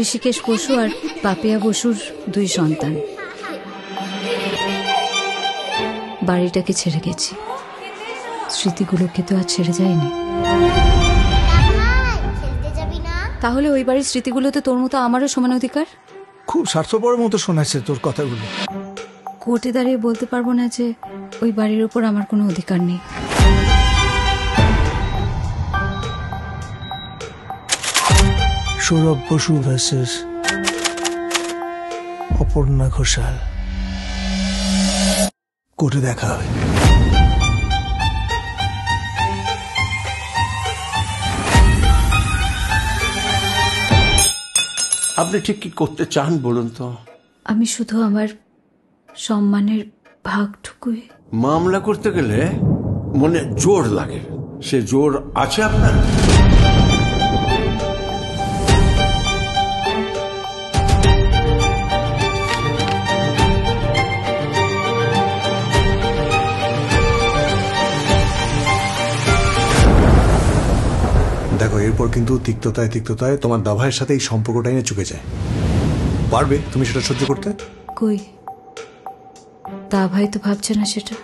ঋষিকেশ বসু আর পাপিয়া বসুর 2 সন্তান। বাড়িটাকে ছেড়ে গেছি, স্মৃতিগুলোকে তো আর ছেড়ে যায়নি। তাহলে ওই বাড়ির স্মৃতিগুলোতে তোর মতো আমারও সমান অধিকার? খুব স্বার্থপরের মতো শোনাচ্ছে তোর কথাগুলো। কোর্টে দাঁড়িয়ে বলতে পারবো না যে ওই বাড়ির উপর আমার কোনো অধিকার নেই। সৌরভ বসু ভার্সেস অপর্ণা ঘোষাল, কোর্টে দেখা হবে। আপনি ঠিক কি করতে চান বলুন তো? আমি শুধু আমার সম্মানের ভাগটুকুই। মামলা করতে গেলে মনে জোর লাগে, সে জোর আছে আপনার? দেখো, এরপর কিন্তু তিক্ততায় তিক্ততায় তোমার দাভাইয়ের সাথে এই সম্পর্কটা নিয়ে চুকে যায়। পারবে তুমি সেটা সহ্য করতে? কই, তা ভাই তো ভাবছে না সেটা।